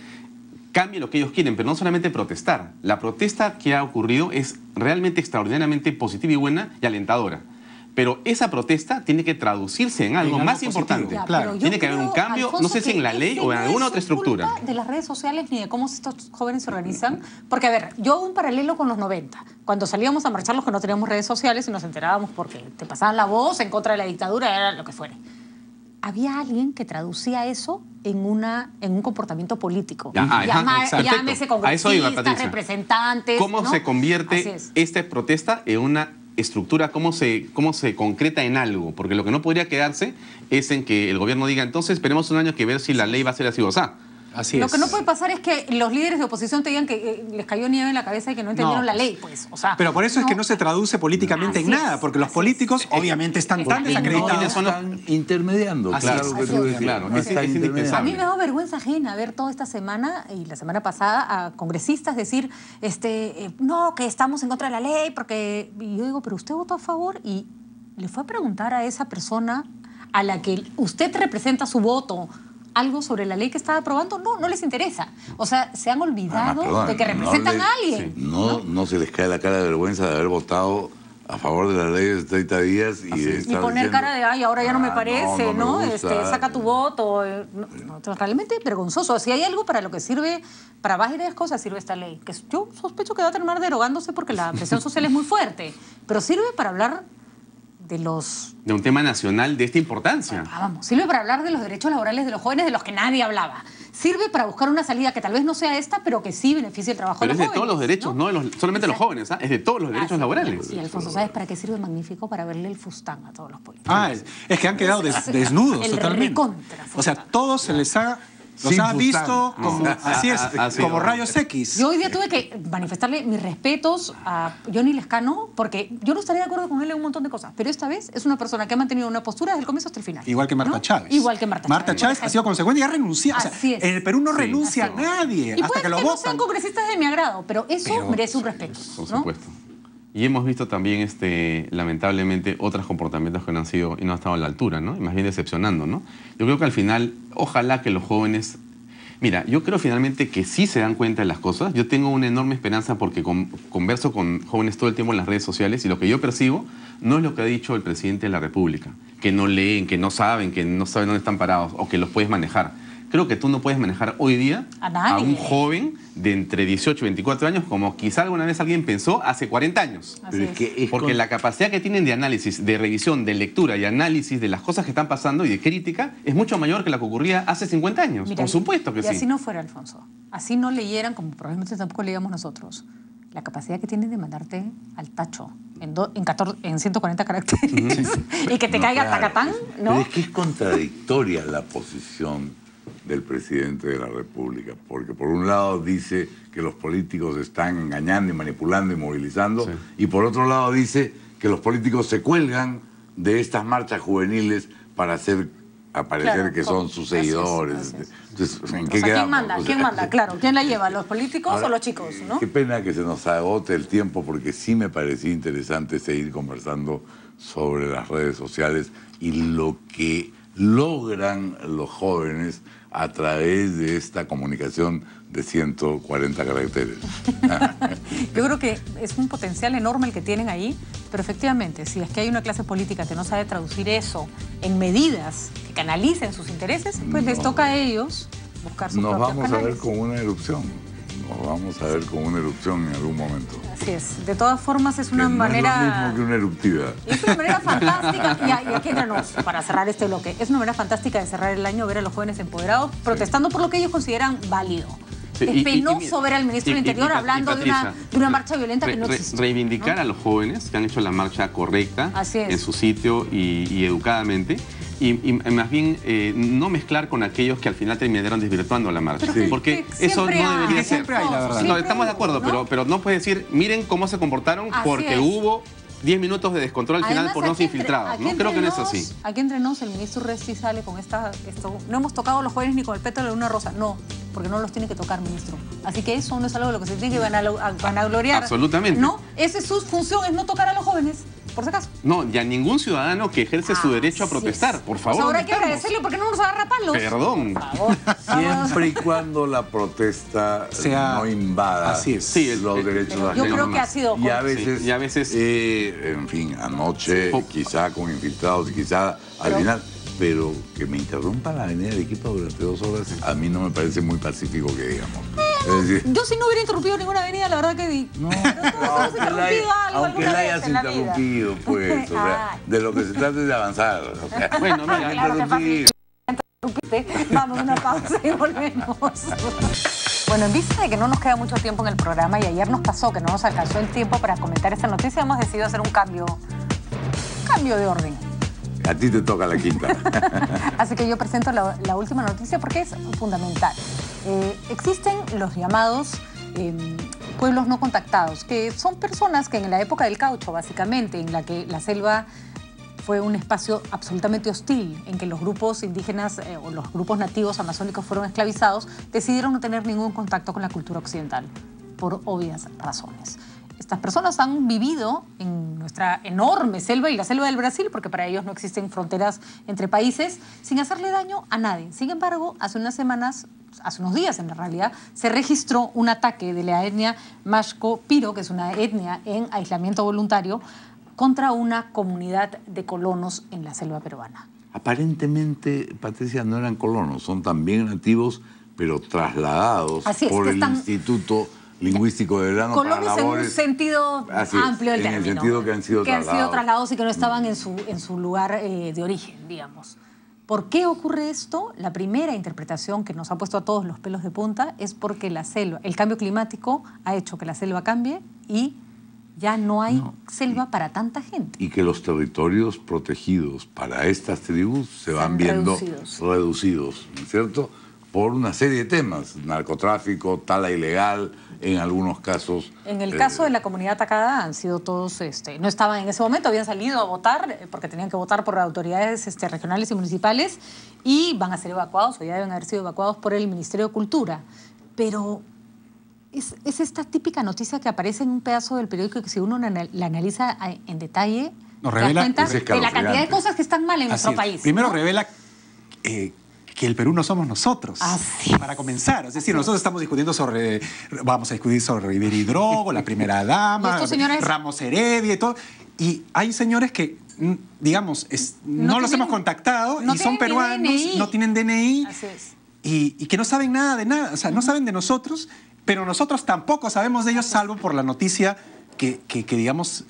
cambie lo que ellos quieren, pero no solamente protestar. La protesta que ha ocurrido es realmente extraordinariamente positiva y buena y alentadora. Pero esa protesta tiene que traducirse en algo más importante. Ya, claro. Tiene que haber un cambio, Alfonso, no sé si en la ley o en alguna otra estructura. No es culpa de las redes sociales ni de cómo estos jóvenes se organizan. Porque, a ver, yo hago un paralelo con los 90. Cuando salíamos a marchar los que no teníamos redes sociales y nos enterábamos porque te pasaban la voz en contra de la dictadura, era lo que fuere. Había alguien que traducía eso en un comportamiento político. Llámese congresistas, representantes. ¿Cómo ¿no? se convierte esta protesta en una estructura, cómo se concreta en algo? Porque lo que no podría quedarse es en que el gobierno diga, entonces esperemos un año que ver si la ley va a ser así o así. Lo que no puede pasar es que los líderes de oposición te digan que les cayó nieve en la cabeza y que no entendieron la ley, pues. O sea, pero por eso es que no se traduce políticamente en nada, porque los políticos obviamente están tan desacreditados. No están intermediando, claro que tú decías. Claro, no están intermediando. A mí me da vergüenza ajena ver toda esta semana y la semana pasada a congresistas decir, no, que estamos en contra de la ley, porque... Y yo digo, pero usted votó a favor y le fue a preguntar a esa persona a la que usted representa su voto algo sobre la ley que estaba aprobando. No les interesa. O sea, se han olvidado de que representan a alguien. No se les cae la cara de vergüenza de haber votado a favor de la ley de 30 días y poner cara de, ay, ahora ya no me parece, ¿no? Saca tu voto. Realmente vergonzoso. Si hay algo para lo que sirve, para varias cosas sirve esta ley, que yo sospecho que va a terminar derogándose porque la presión social es muy fuerte, pero sirve para hablar de un tema nacional de esta importancia. Sirve para hablar de los derechos laborales de los jóvenes de los que nadie hablaba. Sirve para buscar una salida que tal vez no sea esta, pero que sí beneficie el trabajo de los jóvenes. Pero es de todos los derechos, no solamente de los jóvenes, es de todos los derechos laborales. Y Alfonso, ¿sabes para qué sirve? Magnífico para verle el fustán a todos los políticos. Es que han quedado desnudos totalmente. O sea, todos se les ha... Los ha visto como, como rayos X. Yo hoy día tuve que manifestarle mis respetos a Johnny Lescano, porque yo no estaría de acuerdo con él en un montón de cosas, pero esta vez es una persona que ha mantenido una postura desde el comienzo hasta el final. Igual que Marta Chávez. Igual que Marta Chávez. Marta Chávez ha sido consecuente y ha renunciado. O sea, en el Perú no renuncia a nadie y hasta que lo votan. No sean congresistas de mi agrado, pero eso merece un respeto. Por supuesto. Y hemos visto también, lamentablemente, otros comportamientos que no han sido y no han estado a la altura, ¿no? Y más bien decepcionando, ¿no? Yo creo que al final, ojalá que los jóvenes... Mira, yo creo finalmente que sí se dan cuenta de las cosas. Yo tengo una enorme esperanza porque converso con jóvenes todo el tiempo en las redes sociales y lo que yo percibo no es lo que ha dicho el presidente de la República, que no leen, que no saben dónde están parados o que los puedes manejar. Creo que tú no puedes manejar hoy día a un joven de entre 18 y 24 años como quizá alguna vez alguien pensó hace 40 años. Porque la capacidad que tienen de análisis, de revisión, de lectura y análisis de las cosas que están pasando y de crítica es mucho mayor que la que ocurría hace 50 años. Por supuesto que sí. Y así no fuera, Alfonso. Así no leyeran, como probablemente tampoco leíamos nosotros, la capacidad que tienen de mandarte al tacho en 140 caracteres y que te caiga tacatán, ¿no? Pero es que es contradictoria la posición del presidente de la República, porque por un lado dice que los políticos están engañando y manipulando y movilizando, y por otro lado dice que los políticos se cuelgan de estas marchas juveniles para hacer aparecer que son sus seguidores. Entonces, ¿en qué quedamos? ¿Quién manda? Claro, ¿quién la lleva? ¿Los políticos o los chicos? ¿No? Qué pena que se nos agote el tiempo, porque sí me parecía interesante seguir conversando sobre las redes sociales y lo que logran los jóvenes a través de esta comunicación de 140 caracteres. Yo creo que es un potencial enorme el que tienen ahí, pero efectivamente, si es que hay una clase política que no sabe traducir eso en medidas que canalicen sus intereses, pues les toca a ellos buscar sus Nos propios vamos canales. a ver con una erupción. Nos vamos a ver con una erupción en algún momento. Así es. De todas formas, es una Que no manera... es lo mismo que una eruptiva. Es una manera fantástica, y aquí entranos, para cerrar este bloque, es una manera fantástica de cerrar el año, ver a los jóvenes empoderados protestando por lo que ellos consideran válido. Sí, Es penoso ver al ministro del Interior hablando de una marcha violenta que no existe. Reivindicar, ¿no?, a los jóvenes que han hecho la marcha correcta, en su sitio y educadamente. Y más bien no mezclar con aquellos que al final terminaron desvirtuando la marcha. Pero porque eso no debería ser. Siempre hay, la verdad. No, estamos de acuerdo, ¿no? pero no puedes decir, miren cómo se comportaron Así porque es. hubo 10 minutos de descontrol al final Además, por los aquí infiltrados. ¿No? Creo que no es así. Aquí entre nos, el ministro Resti sale con esto. No hemos tocado a los jóvenes ni con el pétalo de una rosa. No, porque no los tiene que tocar, ministro. Así que eso no es algo de lo que se tiene que vanagloriar. Absolutamente. No, esa es su función, es no tocar a los jóvenes, por si acaso. No, y a ningún ciudadano que ejerce su derecho a protestar. Por favor, Pues ahora hay que metamos. agradecerle porque no nos agarra palos. Perdón. Por favor. Siempre y cuando la protesta no invada Así es. Sí, los derechos Pero ajenos. yo creo que ha sido... Y a veces, Sí, y a veces- en fin, anoche, quizá con infiltrados, quizá al final, pero que me interrumpa la avenida de Arequipa durante 2 horas, a mí no me parece muy pacífico que digamos. Es decir, Yo si no hubiera interrumpido ninguna avenida, la verdad que... no, Todos hemos interrumpido algo aunque alguna la vez hayas en la vida. interrumpido, pues, o sea, Ay. de lo que se trata es de avanzar. O sea, Bueno, mira, hay que claro que interrumpir. Vamos a una pausa y volvemos. Bueno, en vista de que no nos queda mucho tiempo en el programa y ayer nos pasó que no nos alcanzó el tiempo para comentar esta noticia, hemos decidido hacer un cambio de orden. A ti te toca la quinta. Así que yo presento la última noticia porque es fundamental. Existen los llamados pueblos no contactados, que son personas que en la época del caucho, básicamente, en la que la selva fue un espacio absolutamente hostil, en que los grupos indígenas o los grupos nativos amazónicos fueron esclavizados, decidieron no tener ningún contacto con la cultura occidental, por obvias razones. Estas personas han vivido en nuestra enorme selva y la selva del Brasil, porque para ellos no existen fronteras entre países, sin hacerle daño a nadie. Sin embargo, hace unas semanas, hace unos días en la realidad, se registró un ataque de la etnia Mashco Piro, que es una etnia en aislamiento voluntario, contra una comunidad de colonos en la selva peruana. Aparentemente, Patricia, no eran colonos, son también nativos, pero trasladados por el Instituto Lingüístico de Verano para Colonos labores... en un sentido amplio del término. En el sentido que han sido trasladados y que no estaban en su lugar de origen, digamos. ¿Por qué ocurre esto? La primera interpretación que nos ha puesto a todos los pelos de punta es porque la selva, el cambio climático ha hecho que la selva cambie y ya no hay selva para tanta gente. Y que los territorios protegidos para estas tribus se van viendo reducidos, ¿no es cierto? Por una serie de temas, narcotráfico, tala ilegal, en algunos casos... En el caso de la comunidad atacada han sido todos, no estaban en ese momento, habían salido a votar, porque tenían que votar por autoridades regionales y municipales, y van a ser evacuados, o ya deben haber sido evacuados por el Ministerio de Cultura. Pero es esta típica noticia que aparece en un pedazo del periódico que si uno la analiza en detalle, nos te das revela cuenta de la cantidad de cosas que están mal en nuestro país. Primero ¿no? revela que el Perú no somos nosotros. Así para comenzar. Es decir, nosotros estamos discutiendo vamos a discutir sobre Rivera Hidrogo, la primera dama, estos señores... Ramos Heredia y todo. Y hay señores que, digamos, no los hemos contactado y son peruanos, no tienen DNI. Así es. Y que no saben nada de nada. O sea, no saben de nosotros, pero nosotros tampoco sabemos de ellos, salvo por la noticia que digamos,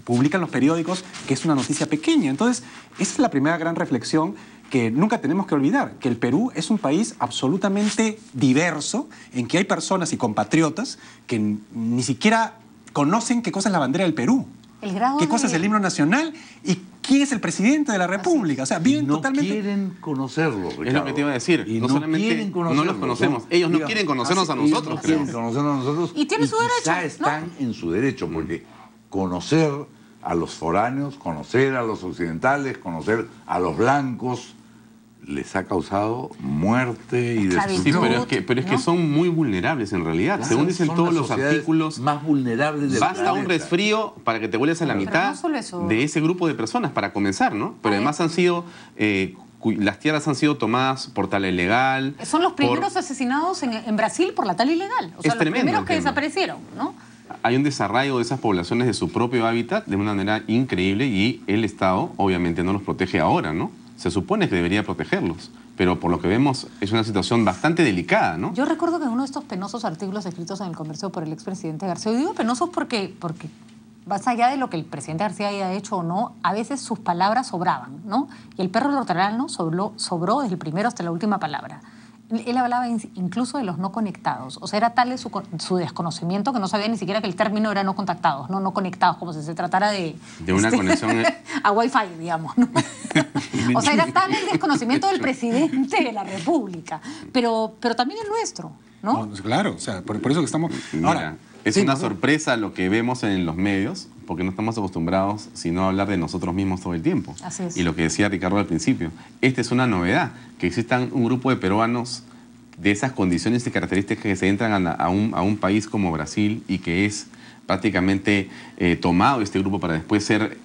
publican los periódicos, que es una noticia pequeña. Entonces, esa es la primera gran reflexión que nunca tenemos que olvidar, que el Perú es un país absolutamente diverso, en que hay personas y compatriotas que ni siquiera conocen qué cosa es la bandera del Perú, qué cosa es el himno nacional y quién es el presidente de la República. O sea, viven totalmente... No quieren conocerlo, Ricardo. Es lo que te iba a decir. Y no solamente no los conocemos, ellos no quieren conocernos a nosotros, creo. Quieren conocernos a nosotros. Y tienen su derecho, quizá están en su derecho, porque conocer a los foráneos, conocer a los occidentales, conocer a los blancos, les ha causado muerte y destrucción. Sí, pero es que son muy vulnerables en realidad. Claro, según dicen son todos las los sociedades artículos, más vulnerables del basta un planeta. resfrío para que te vuelvas a la mitad no solo eso. de ese grupo de personas, para comenzar, ¿no? Pero además han sido las tierras han sido tomadas por tala ilegal. Son los primeros asesinados en Brasil por la tala ilegal. O sea, Es tremendo los primeros el que tema. desaparecieron, ¿no? Hay un desarraigo de esas poblaciones de su propio hábitat de una manera increíble y el Estado obviamente no los protege ahora, ¿no? Se supone que debería protegerlos, pero por lo que vemos es una situación bastante delicada, ¿no? Yo recuerdo que en uno de estos penosos artículos escritos en El Comercio por el expresidente García, y digo penosos porque más allá de lo que el presidente García haya hecho o no, a veces sus palabras sobraban, ¿no? Y el perro hortelano sobró desde el primero hasta la última palabra. Él hablaba incluso de los no conectados. O sea, era tal su desconocimiento que no sabía ni siquiera que el término era no contactados, no conectados, como si se tratara de una conexión a Wi-Fi, digamos, ¿no? O sea, era tal el desconocimiento del presidente de la República. Pero también el nuestro, ¿no? No, claro, o sea, por eso que estamos... Mira, Ahora, es sí, una por favor. sorpresa lo que vemos en los medios, porque no estamos acostumbrados sino a hablar de nosotros mismos todo el tiempo. Así es. Y lo que decía Ricardo al principio, esta es una novedad, que existan un grupo de peruanos de esas condiciones y características que se entran a un país como Brasil y que es prácticamente tomado este grupo para después ser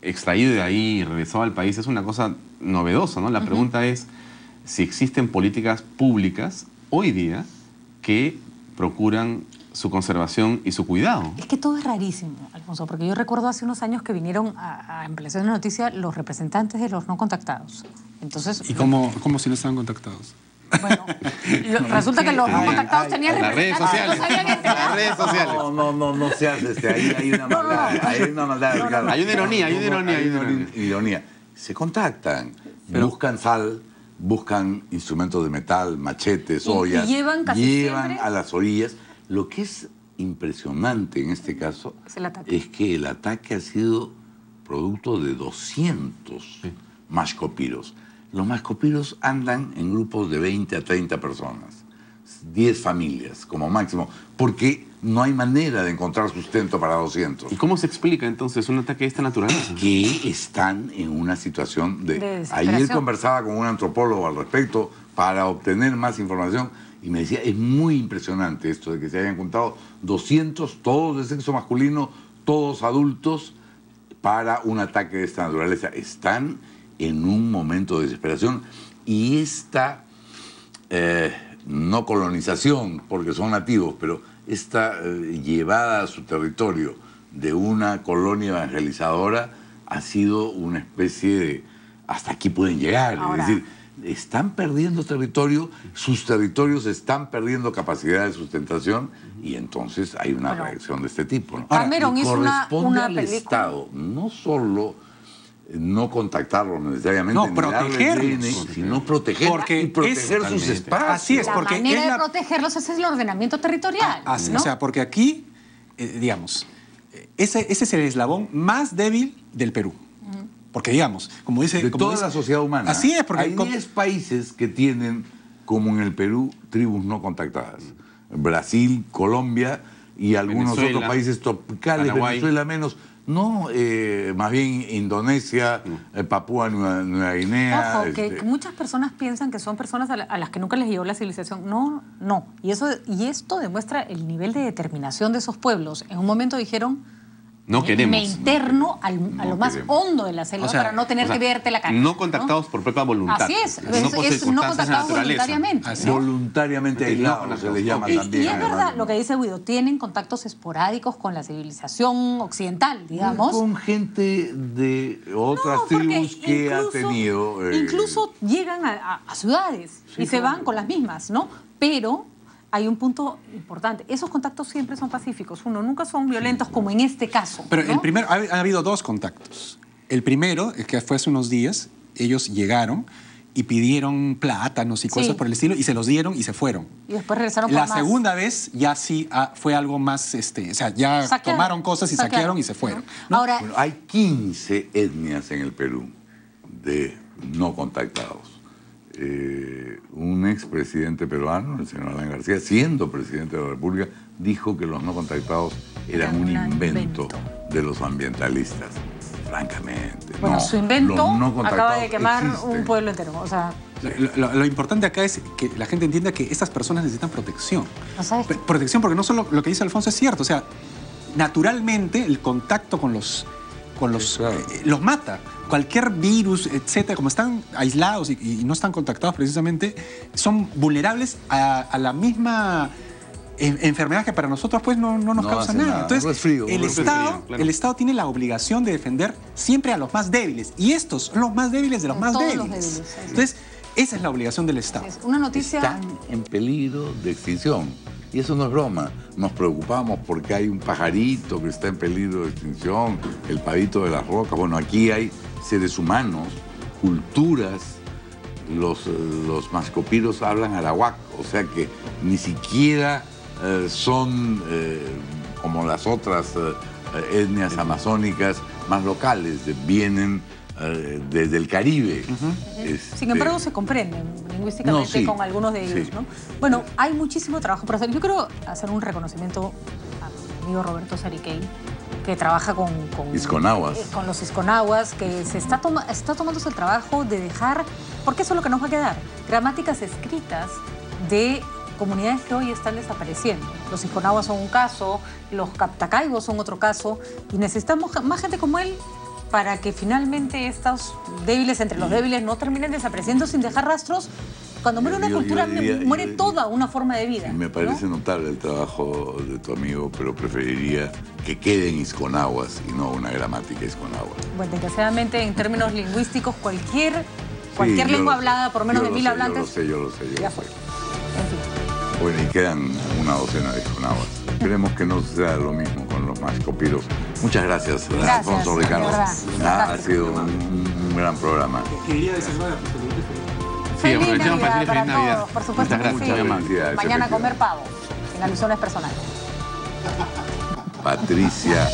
extraído de ahí y regresado al país, es una cosa novedosa, ¿no? La pregunta es si existen políticas públicas hoy día que procuran su conservación y su cuidado. Es que todo es rarísimo, Alfonso, porque yo recuerdo hace unos años que vinieron a Ampliación de Noticias los representantes de los no contactados. Entonces, ¿Y cómo si no estaban contactados? bueno, resulta que los no contactados tenían las redes representantes. sociales. No sabían entrar. Las redes sociales. No seas ahí hay una maldad, hay una maldad, Ricardo. Hay una ironía, hay una ironía, hay una ironía. Se contactan, buscan sal, buscan instrumentos de metal, machetes, ollas, y llevan casi siempre a las orillas. Lo que es impresionante en este caso Es el ataque. es que el ataque ha sido producto de 200 mascopiros. Los mascopiros andan en grupos de 20 a 30 personas, 10 familias como máximo, porque no hay manera de encontrar sustento para 200. ¿Y cómo se explica entonces un ataque de esta naturaleza? Que están en una situación De de... desesperación. Ayer conversaba con un antropólogo al respecto para obtener más información y me decía, es muy impresionante esto de que se hayan juntado 200, todos de sexo masculino, todos adultos, para un ataque de esta naturaleza. Están en un momento de desesperación y esta no colonización, porque son nativos, pero esta llevada a su territorio de una colonia evangelizadora ha sido una especie de hasta aquí pueden llegar. Ahora, es decir, están perdiendo territorio, sus territorios están perdiendo capacidad de sustentación y entonces hay una reacción de este tipo, ¿no? Cameron Y hizo corresponde una al película. Estado no solo no contactarlos necesariamente, No, ni darles protegerlos. DNA, sino proteger Porque y proteger es- sus Totalmente. espacios. Así es, La porque manera es de la- protegerlos ese es el ordenamiento territorial. Así, ¿no? o sea, porque aquí, digamos, ese es el eslabón más débil del Perú. Porque, digamos, como dice... De como toda dice- la sociedad humana. Así es, porque... hay 10 países que tienen, como en el Perú, tribus no contactadas. Brasil, Colombia y algunos Venezuela, otros países tropicales, Paraguay. Venezuela menos. No, más bien Indonesia, Papúa Nueva Guinea. Ojo, que muchas personas piensan que son personas a las que nunca les llegó la civilización. No, no. Y esto demuestra el nivel de determinación de esos pueblos. En un momento dijeron... No queremos. Me interno a lo más queremos. hondo de la selva O sea, para no tener que verte la cara. No contactados por propia voluntad. Así es. No por Es no circunstancias de contactados naturaleza. voluntariamente. Así. ¿no? Voluntariamente aislados se les llama Y también. es además, verdad ¿no? lo que dice Guido, tienen contactos esporádicos con la civilización occidental, digamos. Con gente de otras No, porque tribus que ha tenido... incluso llegan a ciudades Sí, y se claro. van con las mismas, ¿no? Pero hay un punto importante. Esos contactos siempre son pacíficos. Uno, nunca son violentos como en este caso. Pero ¿no? el primero, ha habido dos contactos. El primero, que fue hace unos días, ellos llegaron y pidieron plátanos y cosas Sí. por el estilo y se los dieron y se fueron. Y después regresaron por La más. segunda vez ya sí fue algo más, o sea, ya Saquearon. tomaron cosas y saquearon y se fueron. ¿no? Ahora, Bueno, hay 15 etnias en el Perú de no contactados. Un expresidente peruano, el señor Alan García, siendo presidente de la República, dijo que los no contactados eran un invento de los ambientalistas. Francamente. bueno, no, su invento los no acaba contactados de quemar existen. un pueblo entero. O sea, Lo importante acá es que la gente entienda que estas personas necesitan protección. ¿no sabes? Protección porque no solo lo que dice Alfonso es cierto, o sea, naturalmente el contacto con con los mata. Cualquier virus, etcétera, como están aislados y no están contactados precisamente, son vulnerables a la misma enfermedad que para nosotros pues no nos causa nada. Entonces, resfrío, el Estado tiene la obligación de defender siempre a los más débiles. Y estos son los más débiles de los más débiles. Entonces, esa es la obligación del Estado. Es una noticia... Están en peligro de extinción. Y eso no es broma. Nos preocupamos porque hay un pajarito que está en peligro de extinción, el pavito de las rocas. Bueno, aquí hay seres humanos, culturas. Los mascopiros hablan arawak, o sea que ni siquiera son como las otras etnias amazónicas más locales, vienen desde el Caribe. Sin embargo, se comprenden lingüísticamente con algunos de ellos, ¿no? Bueno, hay muchísimo trabajo por hacer. Yo quiero hacer un reconocimiento a mi amigo Roberto Sariquey, que trabaja con los isconahuas, que se está tomándose el trabajo de dejar, porque eso es lo que nos va a quedar, gramáticas escritas de comunidades que hoy están desapareciendo. Los isconahuas son un caso, los captacaibos son otro caso, y necesitamos más gente como él para que finalmente estos débiles entre los débiles no terminen desapareciendo sin dejar rastros. Cuando muere una cultura, muere toda una forma de vida. Me parece notable el trabajo de tu amigo, pero preferiría que queden isconahuas y no una gramática isconahua. Bueno, desgraciadamente, en términos lingüísticos, cualquier lengua hablada por menos de 1000 hablantes... Yo lo sé. Ya fue. En fin. Bueno, y quedan una docena de isconahuas. Esperemos que no sea lo mismo con los mascopiros. Muchas gracias, Alfonso Ricardo. Ha sido un gran programa. Quería decirlo de Feliz aprovechemos para Navidad decirle feliz para Navidad. todos, por supuesto Muchas que sí. felicidades, Mañana comer pavo, sin alusiones personales. Patricia